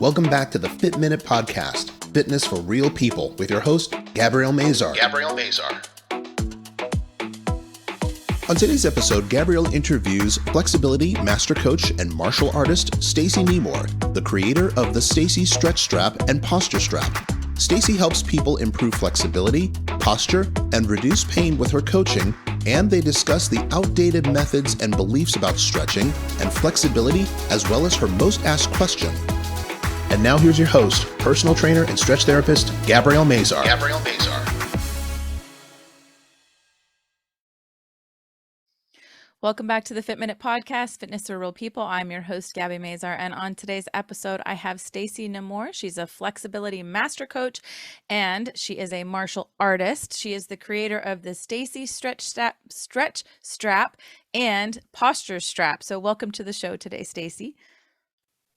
Welcome back to the Fit Minute Podcast, Fitness for Real People, with your host, Gabrielle Mazar. On today's episode, Gabrielle interviews flexibility master coach and martial artist Stacey Nemour, the creator of the Staceys Stretch Strap and Posture Strap. Stacey helps people improve flexibility, posture, and reduce pain with her coaching, and they discuss the outdated methods and beliefs about stretching and flexibility, as well as her most asked question. And now here's your host, personal trainer and stretch therapist, Gabrielle Mazar. Welcome back to the Fit Minute Podcast, Fitness for Real People. I'm your host, Gabby Mazar, and on today's episode, I have Stacey Nemour. She's a flexibility master coach, and she is a martial artist. She is the creator of the Staceys Stretch Strap and Posture Strap. So welcome to the show today, Stacey.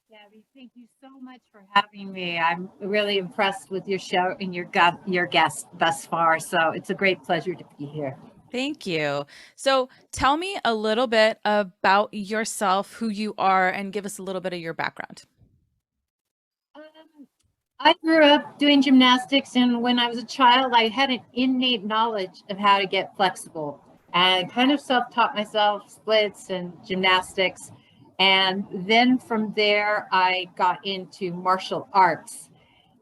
Gabby, thank you so much for having me. I'm really impressed with your show and your guest thus far, so it's a great pleasure to be here. Thank you. So tell me a little bit about yourself, who you are, and give us a little bit of your background. I grew up doing gymnastics, and when I was a child, I had an innate knowledge of how to get flexible and kind of self-taught myself splits and gymnastics. And then from there, I got into martial arts.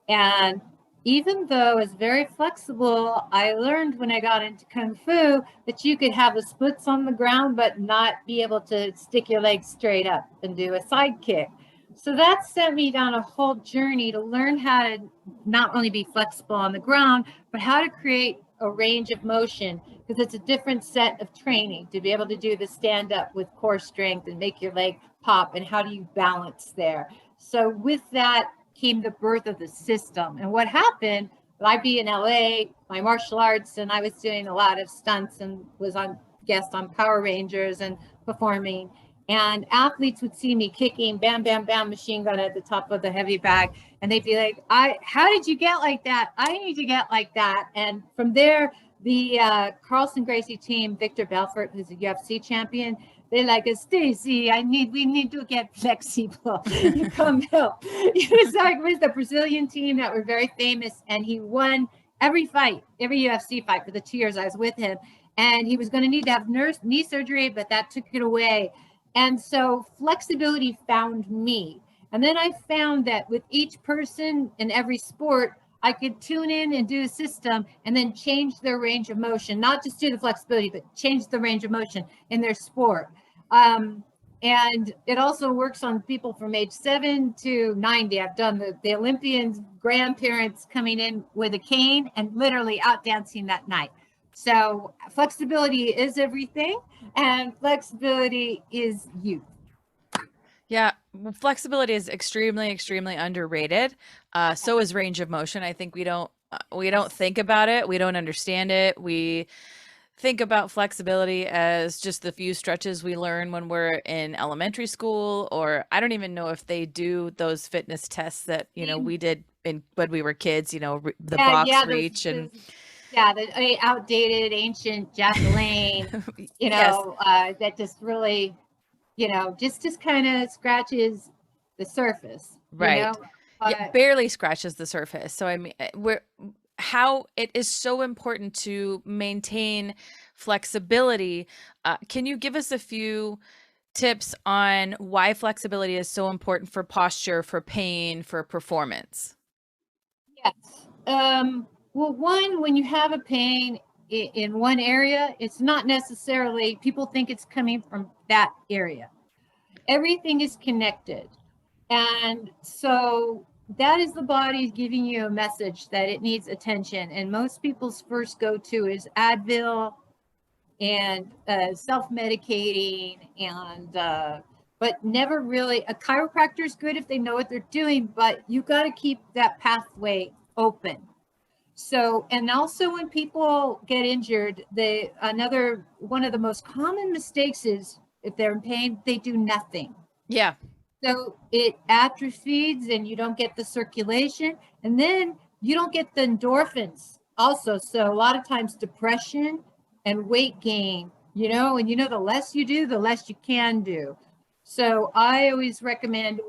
And even though it's very flexible, I learned when I got into Kung Fu that you could have the splits on the ground, but not be able to stick your legs straight up and do a side kick. So that sent me down a whole journey to learn how to not only be flexible on the ground, but how to create a range of motion, because it's a different set of training to be able to do the stand up with core strength and make your leg pop, and how do you balance there. So with that came the birth of the system. And what happened, I'd be in LA, my martial arts, and I was doing a lot of stunts and was on guest on Power Rangers and performing. And athletes would see me kicking, bam, bam, bam, machine gun at the top of the heavy bag. And they'd be like, how did you get like that? I need to get like that. And from there, the Carlson Gracie team, Victor Belfort, who's a UFC champion, they're like, Stacey, we need to get flexible. You come help. It was the Brazilian team that were very famous, and he won every UFC fight for the 2 years I was with him. And he was going to need to have knee surgery, but that took it away. And so flexibility found me. And then I found that with each person in every sport, I could tune in and do a system and then change their range of motion, not just do the flexibility, but change the range of motion in their sport. And it also works on people from age 7 to 90. I've done the Olympians' grandparents coming in with a cane and literally out dancing that night. So flexibility is everything, and flexibility is youth. Yeah, flexibility is extremely, extremely underrated. So is range of motion. I think we don't think about it. We don't understand it. We think about flexibility as just the few stretches we learn when we're in elementary school, or I don't even know if they do those fitness tests that, we did when we were kids, the box reach and the outdated ancient Jack LaLanne, Yes. That just really, just kind of scratches the surface. Right. Barely scratches the surface. So I mean, how it is so important to maintain flexibility. Can you give us a few tips on why flexibility is so important for posture, for pain, for performance? Yes. Well, one, when you have a pain in one area, it's not necessarily, people think it's coming from that area. Everything is connected. And so that is the body giving you a message that it needs attention. And most people's first go-to is Advil and self-medicating, but never really, a chiropractor is good if they know what they're doing, but you got to keep that pathway open. So, and also when people get injured, one of the most common mistakes is if they're in pain, they do nothing. Yeah. So it atrophies and you don't get the circulation, and then you don't get the endorphins also. So a lot of times depression and weight gain, and the less you do, the less you can do. So I always recommend,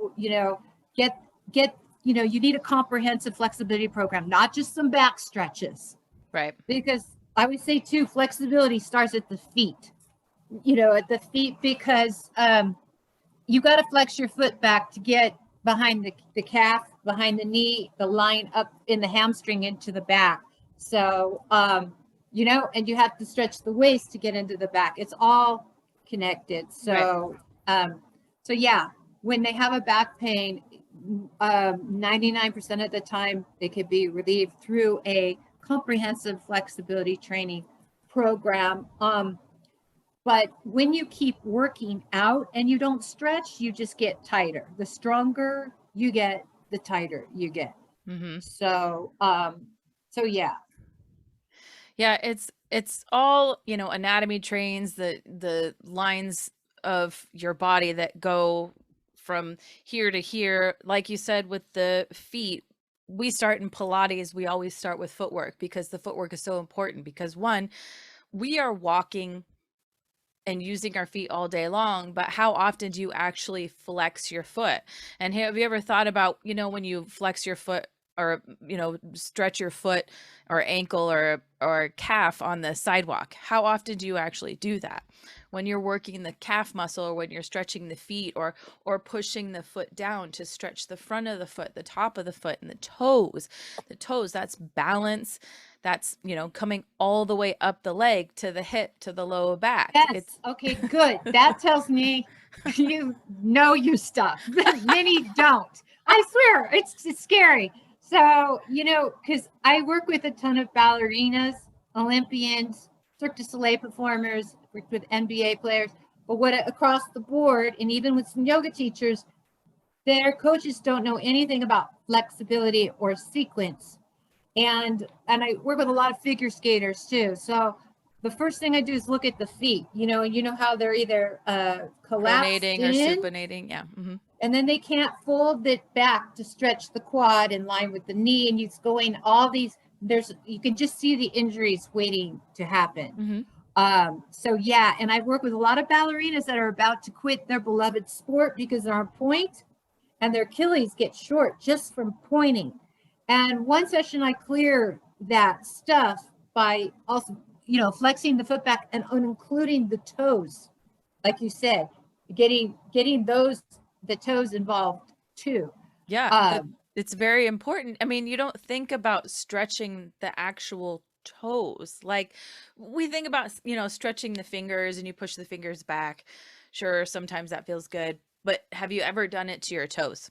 get you need a comprehensive flexibility program, not just some back stretches. Right. Because I would say too, flexibility starts at the feet, because you got to flex your foot back to get behind the calf, behind the knee, the line up in the hamstring into the back. So, and you have to stretch the waist to get into the back. It's all connected. So, so yeah, when they have a back pain, 99% of the time it could be relieved through a comprehensive flexibility training program. But when you keep working out and you don't stretch, you just get tighter. The stronger you get, the tighter you get. Mm-hmm. So, so yeah. Yeah, it's all, anatomy trains, the lines of your body that go from here to here. Like you said, with the feet, we start in Pilates, we always start with footwork because the footwork is so important because one, we are walking and using our feet all day long, but how often do you actually flex your foot? And have you ever thought about, when you flex your foot or, stretch your foot or ankle or calf on the sidewalk? How often do you actually do that? When you're working the calf muscle or when you're stretching the feet or pushing the foot down to stretch the front of the foot, the top of the foot, and the toes, that's balance. That's, coming all the way up the leg to the hip, to the lower back. Yes. Okay, good. That tells me you know your stuff. Many don't. I swear, it's scary. So, because I work with a ton of ballerinas, Olympians, Cirque du Soleil performers, worked with NBA players, but across the board, and even with some yoga teachers, their coaches don't know anything about flexibility or sequence. And I work with a lot of figure skaters too. So the first thing I do is look at the feet, and how they're either collapsed pronating or supinating. Yeah. Mm-hmm. And then they can't fold it back to stretch the quad in line with the knee. And it's going all these, you can just see the injuries waiting to happen. Mm-hmm. So yeah, and I work with a lot of ballerinas that are about to quit their beloved sport because they're on point and their Achilles get short just from pointing. And one session I clear that stuff by also, flexing the foot back and including the toes, like you said, getting the toes involved too. Yeah, it's very important. I mean, you don't think about stretching the actual toes. Like we think about, stretching the fingers and you push the fingers back. Sure, sometimes that feels good, but have you ever done it to your toes?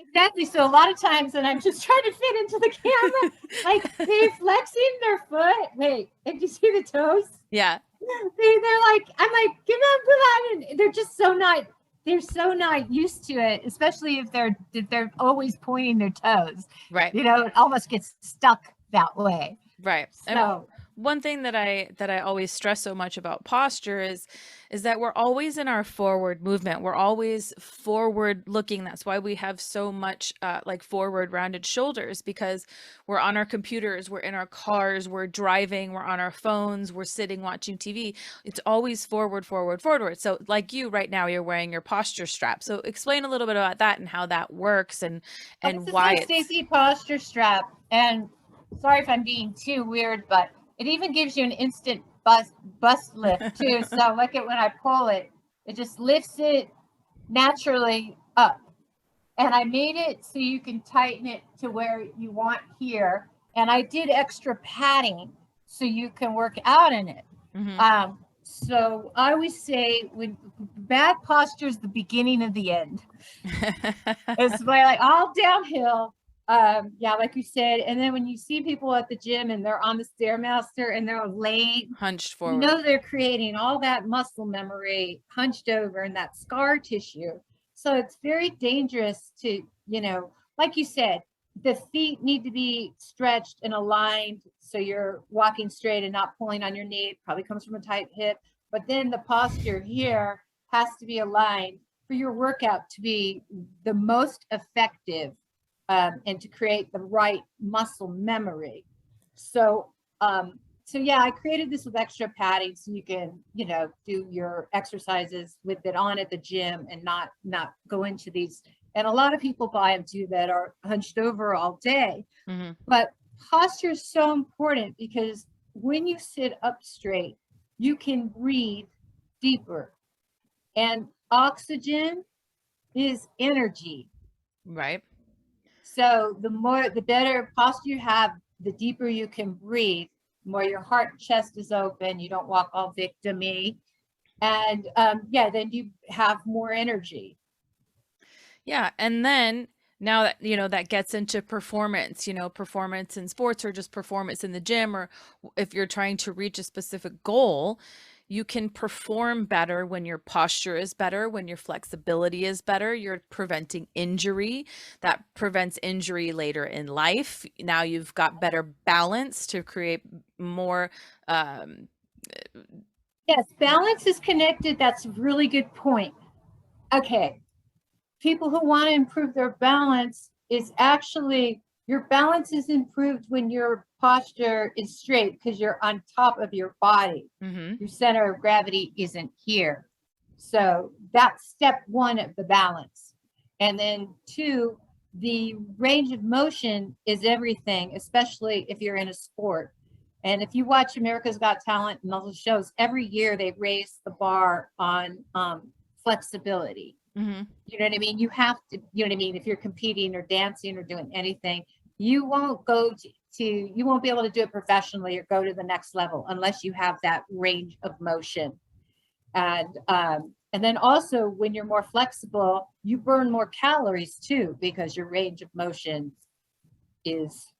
Exactly. So a lot of times, and I'm just trying to fit into the camera, like they're flexing their foot. Wait, and you see the toes? Yeah. They're like, I'm like, come on. And they're just they're so not used to it, especially if they're always pointing their toes. Right. It almost gets stuck that way. Right. So one thing that I always stress so much about posture is that we're always in our forward movement. We're always forward looking. That's why we have so much like forward rounded shoulders, because we're on our computers, we're in our cars, we're driving, we're on our phones, we're sitting watching TV. It's always forward, forward, forward. So like you right now, you're wearing your posture strap. So explain a little bit about that and how that works and why it's Stacey posture strap. And sorry if I'm being too weird, but it even gives you an instant bust lift too. So look at when I pull it, it just lifts it naturally up. And I made it so you can tighten it to where you want here. And I did extra padding so you can work out in it. Mm-hmm. So I always say when bad posture is the beginning of the end. It's like all downhill. Yeah, like you said. And then when you see people at the gym and they're on the Stairmaster and they're laying hunched forward, they're creating all that muscle memory hunched over and that scar tissue. So it's very dangerous to, like you said, the feet need to be stretched and aligned so you're walking straight and not pulling on your knee. It probably comes from a tight hip. But then the posture here has to be aligned for your workout to be the most effective. And to create the right muscle memory. So yeah, I created this with extra padding so you can, do your exercises with it on at the gym and not go into these And a lot of people buy them too that are hunched over all day. Mm-hmm. But posture is so important because when you sit up straight, you can breathe deeper. And oxygen is energy. Right. So the better posture you have, the deeper you can breathe, the more your heart and chest is open. You don't walk all victim-y. And then you have more energy. Yeah. And then now that, that gets into performance, performance in sports or just performance in the gym, or if you're trying to reach a specific goal, you can perform better when your posture is better, when your flexibility is better, you're preventing injury. That prevents injury later in life. Now you've got better balance to create more. Yes, balance is connected. That's a really good point. Okay. People who want to improve their balance is actually your balance is improved when your posture is straight because you're on top of your body. Mm-hmm. Your center of gravity isn't here. So that's step one of the balance. And then two, the range of motion is everything, especially if you're in a sport. And if you watch America's Got Talent and those shows, every year they raise the bar on flexibility. Mm-hmm. You know what I mean? You have to, you know what I mean? If you're competing or dancing or doing anything, you won't go you won't be able to do it professionally or go to the next level unless you have that range of motion. And then also when you're more flexible, you burn more calories too, because your range of motion is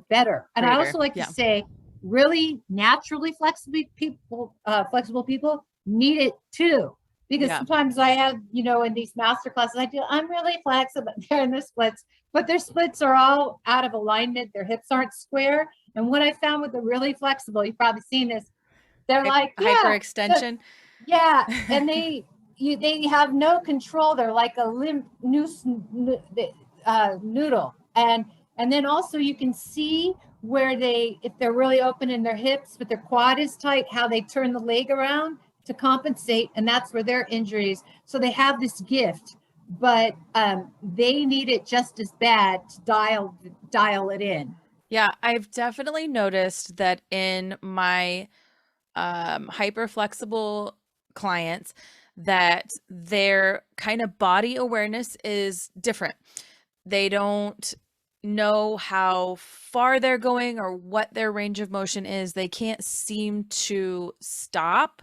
better. And I also like to say really naturally flexible people need it too. Because sometimes I have, in these master classes, I'm really flexible. They're in the splits, but their splits are all out of alignment. Their hips aren't square. And what I found with the really flexible, you've probably seen this, they're like hyperextension. And they have no control. They're like a limp noodle. And then also you can see where if they're really open in their hips, but their quad is tight, how they turn the leg around to compensate, and that's where their injuries. So they have this gift, but they need it just as bad to dial it in. Yeah, I've definitely noticed that in my hyper flexible clients that their kind of body awareness is different. They don't know how far they're going or what their range of motion is. They can't seem to stop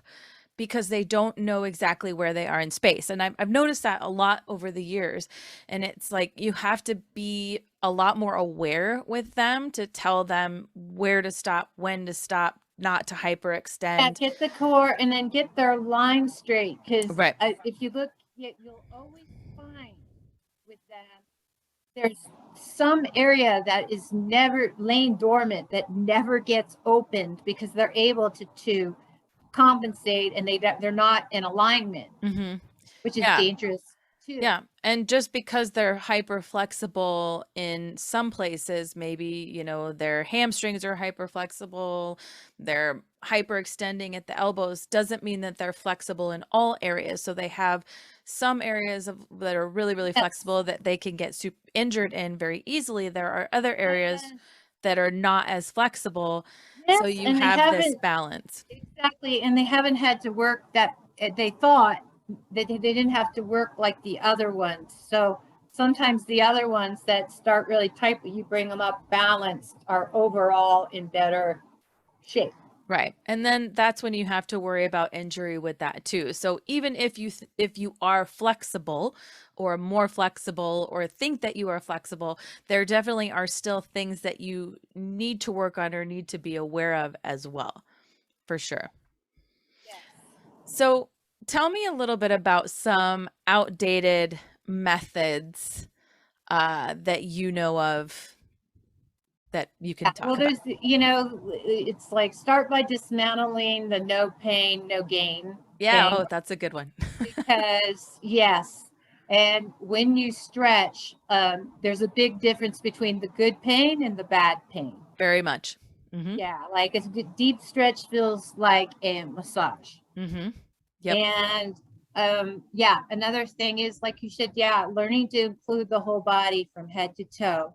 because they don't know exactly where they are in space. And I've noticed that a lot over the years. And it's like you have to be a lot more aware with them to tell them where to stop, when to stop, not to hyperextend. Get the core and then get their line straight. Because if you look, you'll always find with them, there's some area that is never laying dormant that never gets opened because they're able to compensate and they're not in alignment, which is dangerous too. Yeah. And just because they're hyper flexible in some places, maybe, their hamstrings are hyper flexible, they're hyper extending at the elbows, doesn't mean that they're flexible in all areas. So they have some areas that are really, really flexible that they can get injured in very easily. There are other areas that are not as flexible. So you have this balance. Exactly. And they haven't had to work that they thought that they didn't have to work like the other ones. So sometimes the other ones that start really tight, but you bring them up balanced, are overall in better shape. Right. And then that's when you have to worry about injury with that too. So even if you are flexible or more flexible or think that you are flexible, there definitely are still things that you need to work on or need to be aware of as well, for sure. Yes. So tell me a little bit about some outdated methods that you know of that you can talk about. There's, it's like start by dismantling the no pain, no gain. Yeah. Thing. Oh, that's a good one. Because yes. And when you stretch, there's a big difference between the good pain and the bad pain. Very much. Mm-hmm. Yeah. Like a deep stretch feels like a massage. Mm-hmm. Yep. And Yeah, another thing is, like you said, yeah, learning to include the whole body from head to toe.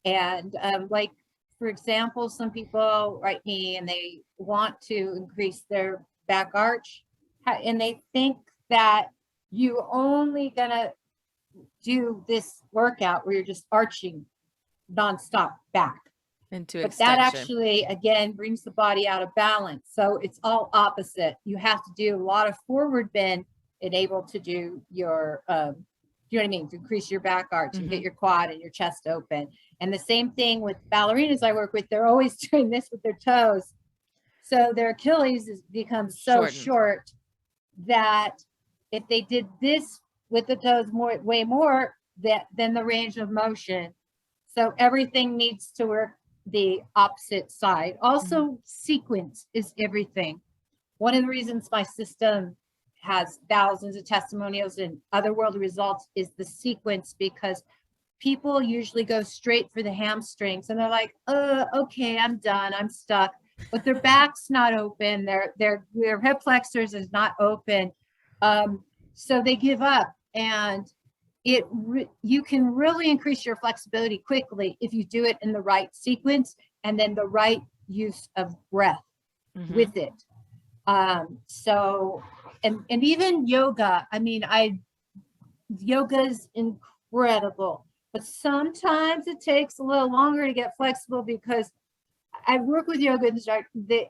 And like, for example, some people write me and they want to increase their back arch, and they think that you only gonna do this workout where you're just arching nonstop back. Into But that extension. actually, again, brings the body out of balance. So it's all opposite. You have to do a lot of forward bend and able to do your, you know what I mean, to increase your back arch and get your quad and your chest open. And the same thing with ballerinas I work with. They're always doing this with their toes. So their Achilles becomes so short that if they did this with the toes way more, than the range of motion. So everything needs to work the opposite side. Also, sequence is everything. One of the reasons my system has thousands of testimonials and otherworldly results is the sequence, because people usually go straight for the hamstrings and they're like, okay, I'm done, I'm stuck. But their back's not open, their hip flexors is not open. So they give up, and you can really increase your flexibility quickly if you do it in the right sequence and then the right use of breath with it. So, and even yoga, I mean, yoga's incredible, but sometimes it takes a little longer to get flexible, because I work with yoga instructors, the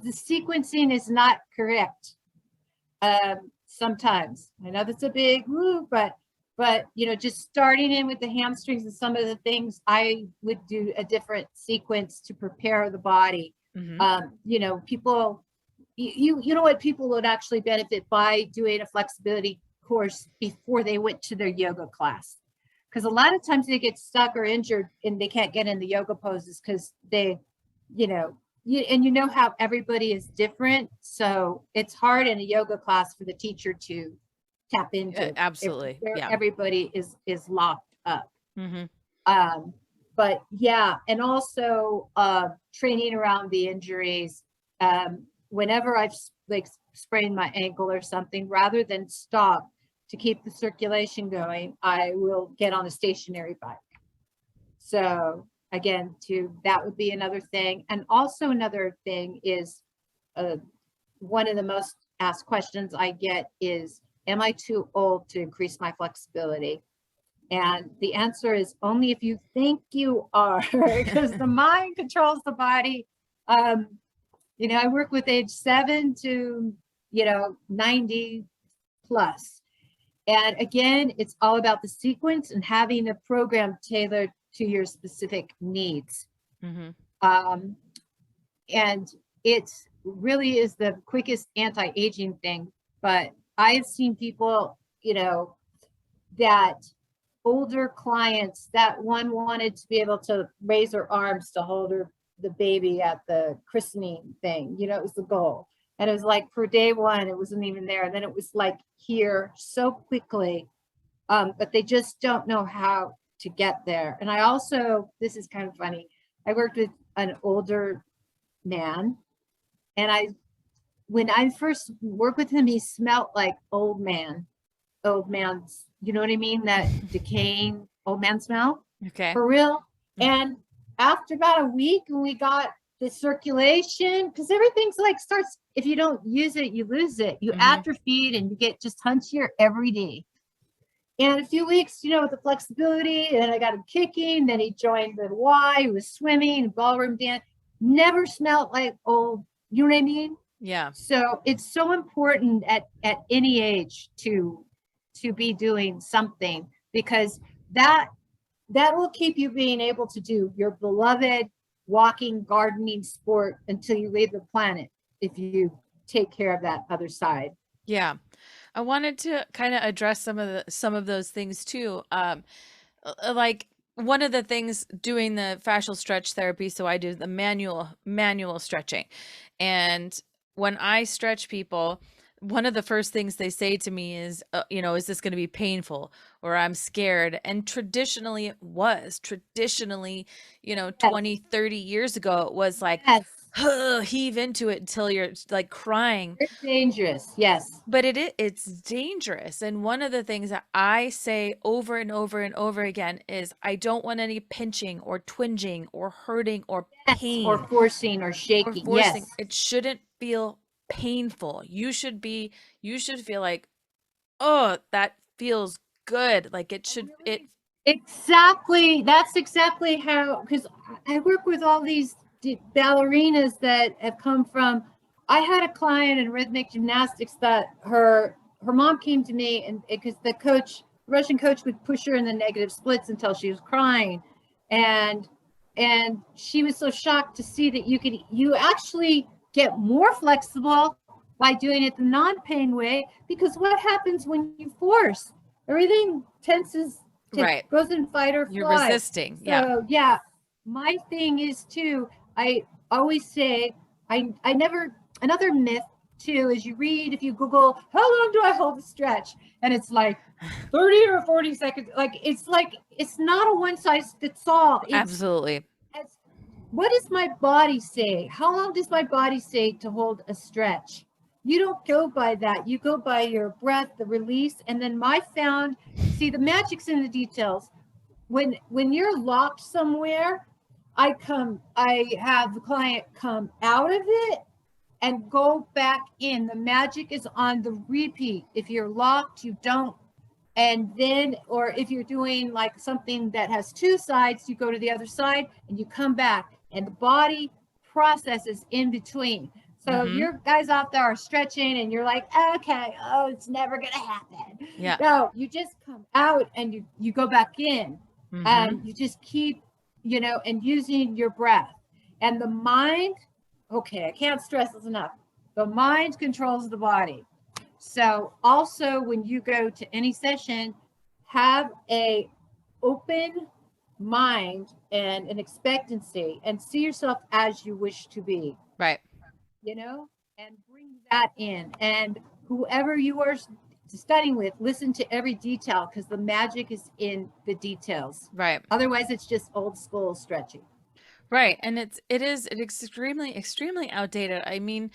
sequencing is not correct. Sometimes I know that's a big woo, but you know, just starting in with the hamstrings and some of the things, I would do a different sequence to prepare the body. You know, people, you know what, people would actually benefit by doing a flexibility course before they went to their yoga class, because a lot of times they get stuck or injured and they can't get in the yoga poses because they, you know, and you know how everybody is different. So it's hard in a yoga class for the teacher to tap into. Absolutely. Yeah. Everybody is locked up. But yeah, and also training around the injuries. Whenever I've like sprained my ankle or something, rather than stop to keep the circulation going, I will get on a stationary bike. So again, that would be another thing. And also another thing is, one of the most asked questions I get is, am I too old to increase my flexibility? And the answer is only if you think you are, because the mind controls the body. You know, I work with age 7 to, 90 plus. And again, it's all about the sequence and having a program tailored to your specific needs. And it really is the quickest anti-aging thing. But I've seen people, that older clients, that one wanted to be able to raise her arms to hold the baby at the christening thing. It was the goal. And it was like, for day one, it wasn't even there. And then it was like here so quickly, but they just don't know how to get there. And I also, this is kind of funny, I worked with an older man, and when I first worked with him, he smelled like old man's, you know what I mean? That decaying old man smell. Okay. For real. And after about a week, when we got the circulation, because everything's like starts, if you don't use it, you lose it. You atrophy and you get just hunchier every day. And a few weeks, with the flexibility, and I got him kicking. Then he joined the Y, he was swimming, ballroom dance, never smelled like old, you know what I mean? Yeah. So it's so important at any age to be doing something, because that will keep you being able to do your beloved walking, gardening sport until you leave the planet, if you take care of that other side. Yeah. I wanted to kind of address some of those things too. Like one of the things doing the fascial stretch therapy, so I do the manual stretching. And when I stretch people, one of the first things they say to me is, is this going to be painful, or I'm scared? And traditionally it was. 20, 30 years ago, it was like, heave into it until you're like crying. It's dangerous. Yes. But it's dangerous. And one of the things that I say over and over and over again is I don't want any pinching or twinging or hurting or Yes. Or pain forcing or or shaking. forcing. Yes. It shouldn't feel painful. You should feel like, oh, that feels good. Like it should, it, Exactly. That's exactly how, because I work with all these ballerinas that have come from. I had a client in rhythmic gymnastics that her mom came to me, and because the Russian coach would push her in the negative splits until she was crying, and she was so shocked to see that you actually get more flexible by doing it the non-pain way, because what happens when you force? Everything tenses, right. goes in fight or You're flight. resisting. Yeah. So yeah, my thing is too, I always say, I never, another myth too is you read, if you Google, how long do I hold a stretch? And it's like 30 or 40 seconds. Like, it's not a one size fits all. Absolutely. What does my body say? How long does my body say to hold a stretch? You don't go by that. You go by your breath, the release. And then see, the magic's in the details. When you're locked somewhere, I have the client come out of it and go back in. The magic is on the repeat. If you're locked, you don't. And then, or if you're doing like something that has two sides, you go to the other side and you come back, and the body processes in between. So if your guys out there are stretching and you're like, okay, oh, it's never gonna happen. Yeah. No, you just come out and you go back in, and you just keep, and using your breath. And the mind, okay, I can't stress this enough. The mind controls the body. So also when you go to any session, have a open mind and an expectancy, and see yourself as you wish to be. Right. And bring that in. And whoever you are studying with, listen to every detail, because the magic is in the details. Right. Otherwise, it's just old school stretching. Right. And it is extremely, extremely outdated. I mean,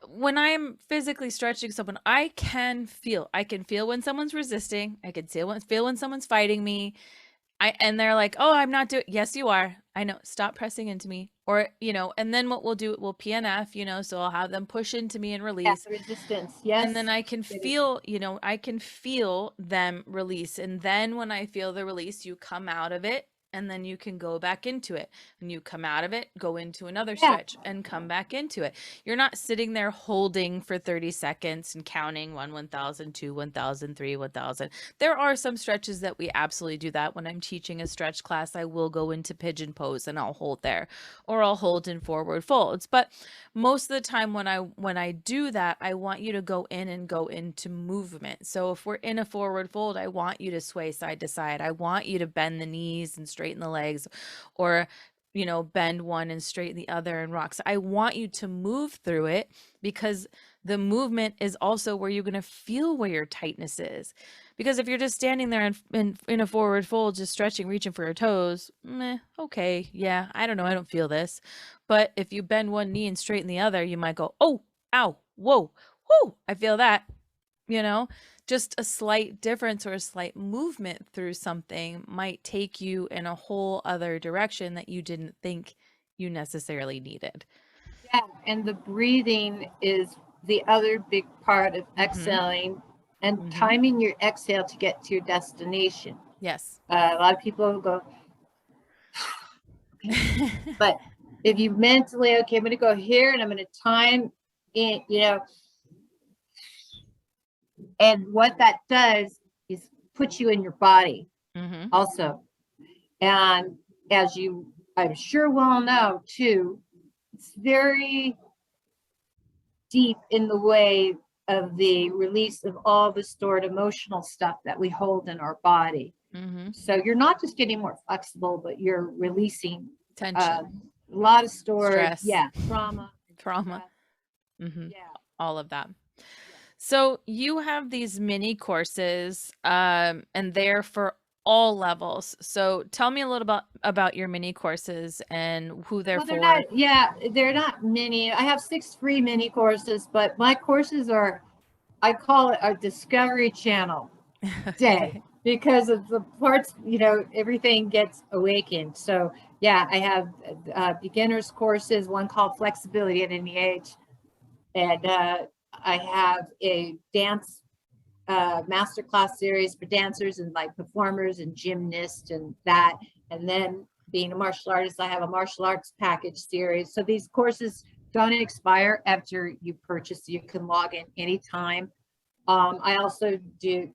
when I'm physically stretching someone, I can feel when someone's resisting. I can feel when someone's fighting me. And they're like, oh, I'm not doing, yes, you are. I know. Stop pressing into me. Or, and then what we'll do, we'll PNF, so I'll have them push into me and release. Yes, resistance. Yes. And then I can feel, I can feel them release. And then when I feel the release, you come out of it. And then you can go back into it. When you come out of it, go into another stretch and come back into it. You're not sitting there holding for 30 seconds and counting 1,000, 2, 1,000, 3, 1,000. There are some stretches that we absolutely do that. When I'm teaching a stretch class, I will go into pigeon pose and I'll hold there, or I'll hold in forward folds. But most of the time when I do that, I want you to go in and go into movement. So if we're in a forward fold, I want you to sway side to side. I want you to bend the knees and straighten the legs, or bend one and straighten the other and rock. So I want you to move through it, because the movement is also where you're going to feel where your tightness is. Because if you're just standing there in a forward fold, just stretching, reaching for your toes, okay, yeah, I don't know, I don't feel this. But if you bend one knee and straighten the other, you might go, oh, ow, whoa, whoo, I feel that. Just a slight difference or a slight movement through something might take you in a whole other direction that you didn't think you necessarily needed. Yeah, and the breathing is the other big part of exhaling, and timing your exhale to get to your destination. Yes. A lot of people go, but if you mentally, okay, I'm going to go here and I'm going to time it, and what that does is put you in your body also. And as you, I'm sure well know too, it's very deep in the way of the release of all the stored emotional stuff that we hold in our body. So you're not just getting more flexible, but you're releasing tension, a lot of stored stress, trauma, all of that. So you have these mini courses, and they're for all levels. So tell me a little about your mini courses and who they're Well, they're for. not, yeah, they're not mini. I have 6 free mini courses, but my courses are, I call it a discovery channel day Okay. because of the parts, everything gets awakened. So yeah, I have beginners courses, one called Flexibility at Any Age. And I have a dance masterclass series for dancers and like performers and gymnasts and that. And then being a martial artist, I have a martial arts package series. So these courses don't expire after you purchase. You can log in anytime. I also do,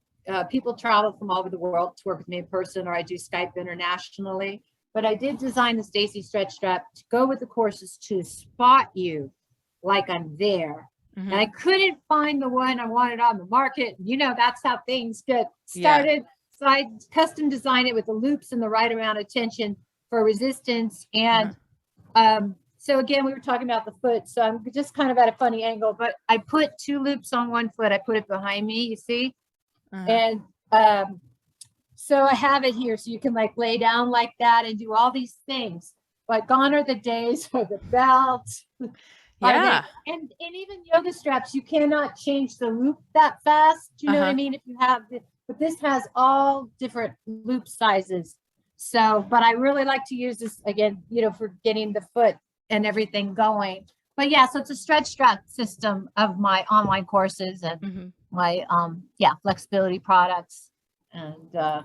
people travel from all over the world to work with me in person, or I do Skype internationally. But I did design the Stacy Stretch Strap to go with the courses to spot you like I'm there. And I couldn't find the one I wanted on the market. That's how things get started. Yeah. So I custom designed it with the loops and the right amount of tension for resistance. And so again, we were talking about the foot. So I'm just kind of at a funny angle, but I put 2 loops on one foot. I put it behind me, you see? And so I have it here. So you can like lay down like that and do all these things. But gone are the days of the belt. Yeah. And even yoga straps, you cannot change the loop that fast. Do you know what I mean? If you have but this has all different loop sizes. So, but I really like to use this again, for getting the foot and everything going. But yeah, so it's a stretch strap system of my online courses and my flexibility products. And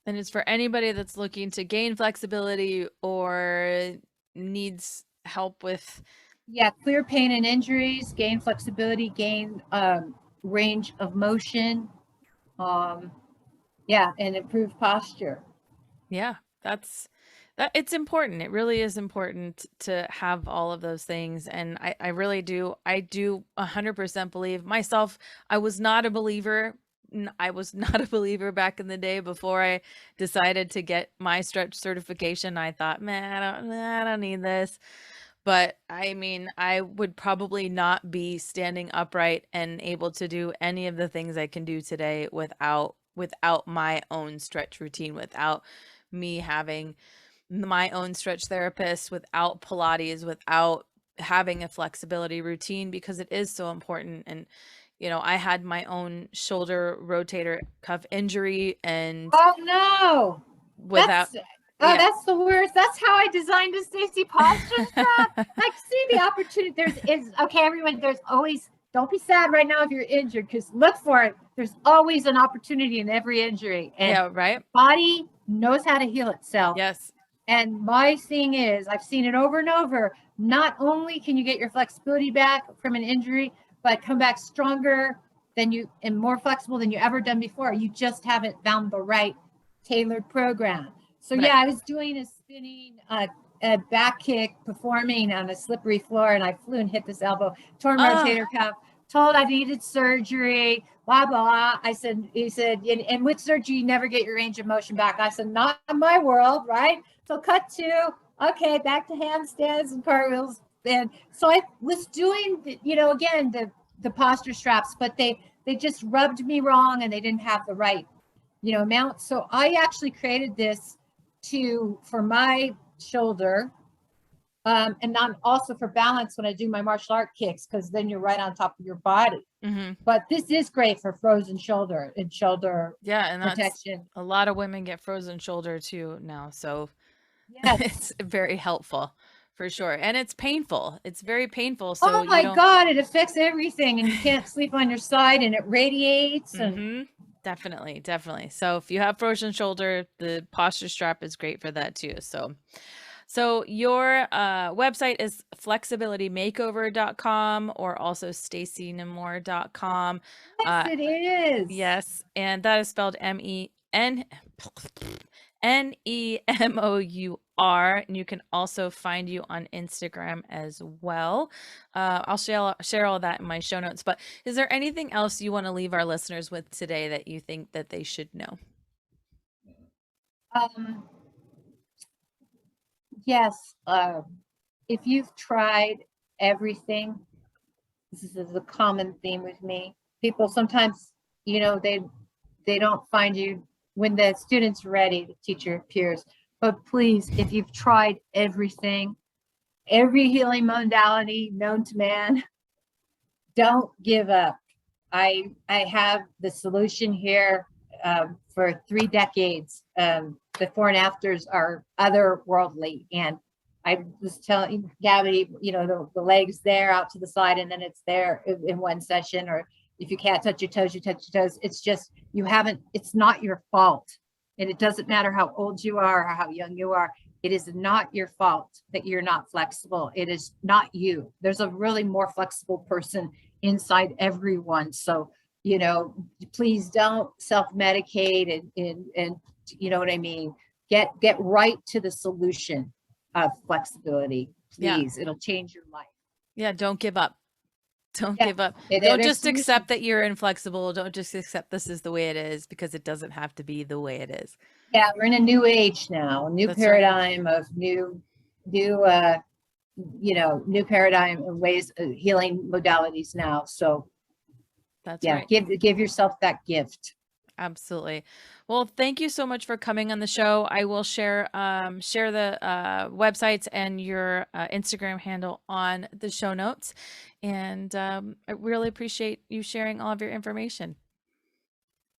it's for anybody that's looking to gain flexibility or needs help with clear pain and injuries, gain flexibility, gain range of motion, and improve posture. Yeah, that it's important. It really is important to have all of those things. And I really do. I do 100% believe myself. I was not a believer. I was not a believer back in the day before I decided to get my stretch certification. I thought, man, I don't need this. But I mean, I would probably not be standing upright and able to do any of the things I can do today without my own stretch routine, without me having my own stretch therapist, without Pilates, without having a flexibility routine, because it is so important. And I had my own shoulder rotator cuff injury, and oh no, without that's the worst. That's how I designed a Stacy posture strap. Like, see the opportunity. Everyone, there's always, don't be sad right now if you're injured, because look for it. There's always an opportunity in every injury. And body knows how to heal itself. Yes. And my thing is, I've seen it over and over. Not only can you get your flexibility back from an injury, but come back stronger and more flexible than you ever done before. You just haven't found the right tailored program. So I was doing a spinning a back kick, performing on a slippery floor, and I flew and hit this elbow, torn rotator cuff, told I needed surgery, blah, blah. He said, and with surgery, you never get your range of motion back. I said, not in my world, right? So cut to, okay, back to handstands and cartwheels. And so I was doing, again, the posture straps, but they just rubbed me wrong and they didn't have the right, amount. So I actually created this for my shoulder, and not also for balance when I do my martial art kicks, because then you're right on top of your body. But this is great for frozen shoulder and shoulder protection. A lot of women get frozen shoulder too now, so it's very helpful for sure. And it's painful. It's very painful. So oh my God, it affects everything, and you can't sleep on your side, and it radiates. And definitely. So if you have frozen shoulder, the posture strap is great for that too. So your website is flexibilitymakeover.com, or also staceynemour.com. Yes, it is. Yes, and that is spelled Nemour, and you can also find you on Instagram as well. I'll share all that in my show notes. But is there anything else you want to leave our listeners with today that you think that they should know? Yes. If you've tried everything, this is a common theme with me. People sometimes, they don't find you when the student's ready, the teacher appears. But please, if you've tried everything, every healing modality known to man, don't give up. I have the solution here for 3 decades. Before and afters are otherworldly. And I was telling Gabby, the legs there out to the side, and then it's there in one session. Or if you can't touch your toes, you touch your toes. It's just, it's not your fault. And it doesn't matter how old you are or how young you are. It is not your fault that you're not flexible. It is not you. There's a really more flexible person inside everyone. So, please don't self-medicate and you know what I mean? Get right to the solution of flexibility, please. Yeah. It'll change your life. Yeah, don't give up. Don't give up. Don't just accept that you're inflexible. Don't just accept this is the way it is, because it doesn't have to be the way it is. Yeah, we're in a new age now, new paradigm of new paradigm and ways of healing modalities now. So that's right. Give yourself that gift. Absolutely. Well, thank you so much for coming on the show. I will share the websites and your Instagram handle on the show notes. And I really appreciate you sharing all of your information.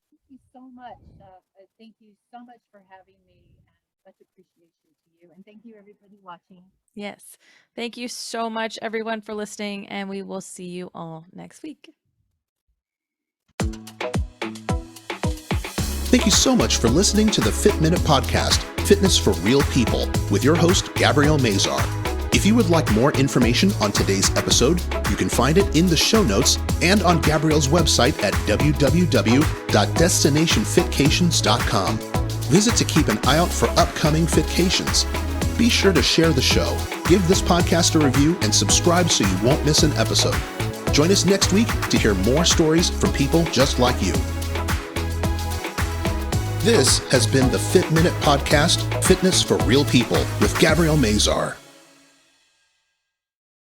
Thank you so much. Thank you so much for having me. Much appreciation to you. And thank you, everybody watching. Yes. Thank you so much, everyone, for listening. And we will see you all next week. Thank you so much for listening to the Fit Minute Podcast, Fitness for Real People, with your host, Gabrielle Mazar. If you would like more information on today's episode, you can find it in the show notes and on Gabrielle's website at www.destinationfitcations.com. Visit to keep an eye out for upcoming fitcations. Be sure to share the show, give this podcast a review, and subscribe so you won't miss an episode. Join us next week to hear more stories from people just like you. This has been the Fit Minute Podcast, Fitness for Real People, with Gabrielle Mazar.